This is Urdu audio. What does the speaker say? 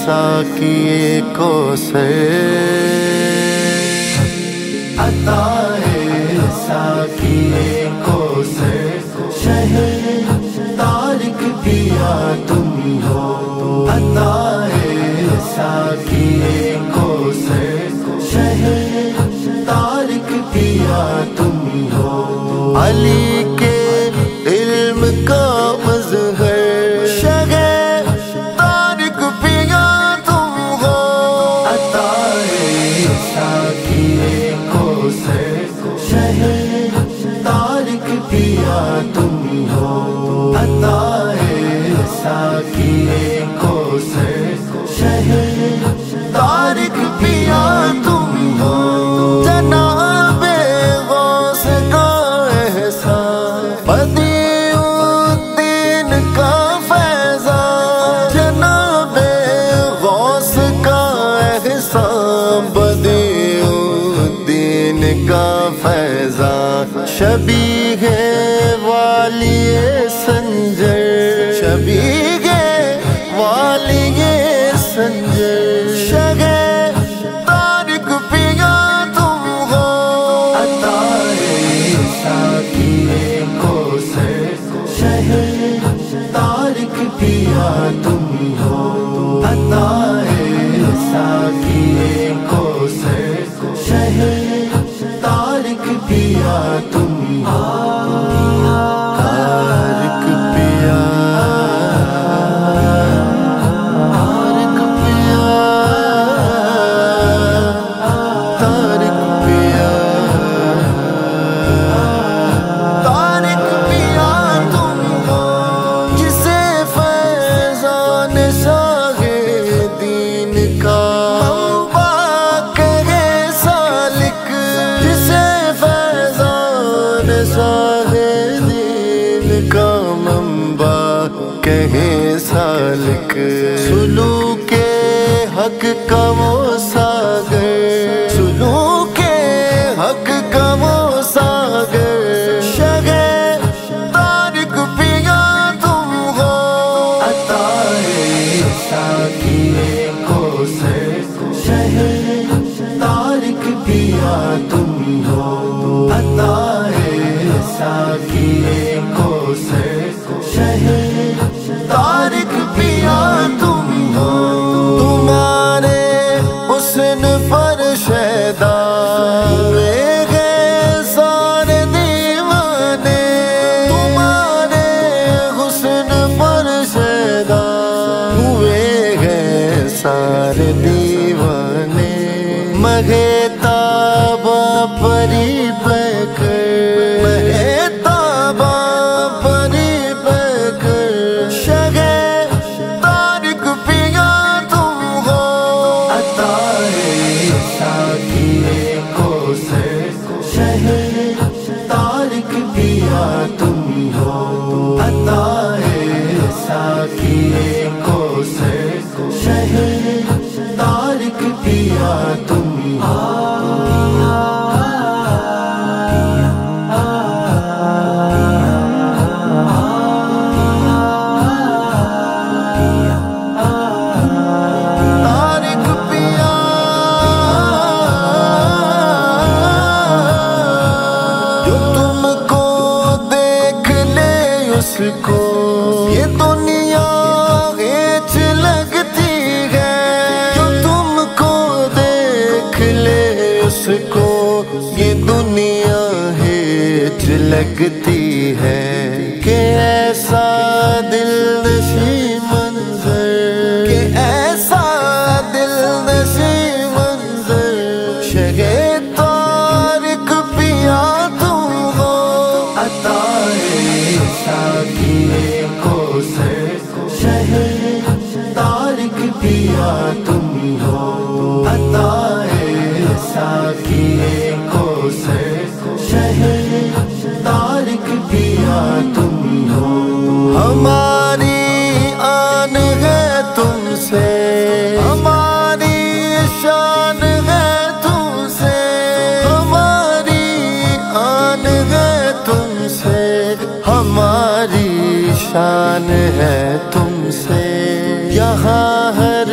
ساقی کوثر، عطائے ساقی کوثر، شہر طارق پیا تم ہو، عطائے ساقی کوثر، شہر طارق پیا تم ہو، علی کے علم کا مظہر، شہر طارق پیا تم ہو، عطائے ساقی کوثر، شہر طارق پیا تم ہو، عطائے ساقی کوثر، شہر طارق پیا تم ہو، جناب غوث کا احسان، بدیع الدین کا فیضان، جناب غوث کا احسان، بدیع الدین کا فیضان، شبیہ والی سنجر، شبیہ والی سنجر، شہر طارق پیا تم ہو، عطائے ساقی کوثر، شہر طارق پیا تم ہو، عطائے ساقی کوثر، شہر طارق پیا تم ہو، طارق پیا، طارق پیا، طارق پیا، طارق پیا تم ہو، جسے فیضان شاہ دین کا منبع کہے سالک، جسے فیضان شاہ دین کا منبع کہے سالک، سلوک حق کا وہ ساگر، سلوک حق کا وہ ساگر، شہر طارق پیا تم ہو، عطائے ساقی کوثر، شہر طارق پیا تم ہو، عطائے ساقی کوثر، شہر طارق پیا تم ہو، تمہارے حسن پر شیدا ہوئے گئے سارے دیوانے، تمہارے حسن پر شیدا ہوئے گئے سارے دیوانے، مغے تابہ پری پہ کر، مغے تابہ پری پہ کر، شہر طارق پیا تم ہو، عطائے ساقی کوثر، شہر طارق پیا تم ہو، عطائے ساقی کوثر، شہر طارق پیا تم ہو، طارق پیا، جو تم کو دیکھ لے اس کو یہ دنیا ہیچ لگتی ہے، جو تم کو دیکھ لے اس کو یہ دنیا ہیچ لگتی ہے، کہ ایسا دل نشیں منظر، کہ ایسا دل نشیں منظر، شہر طارق پیا تم ہو، عطائے ساقی کوثر، شہر طارق پیا تم ہو، عطائے ساقی کوثر، شہر طارق پیا تم ہو، ہماری آن ہے تم سے، ہماری شان ہے تم سے، ہماری آن ہے تم سے، ہماری شان ہے تم سے، یہاں ہر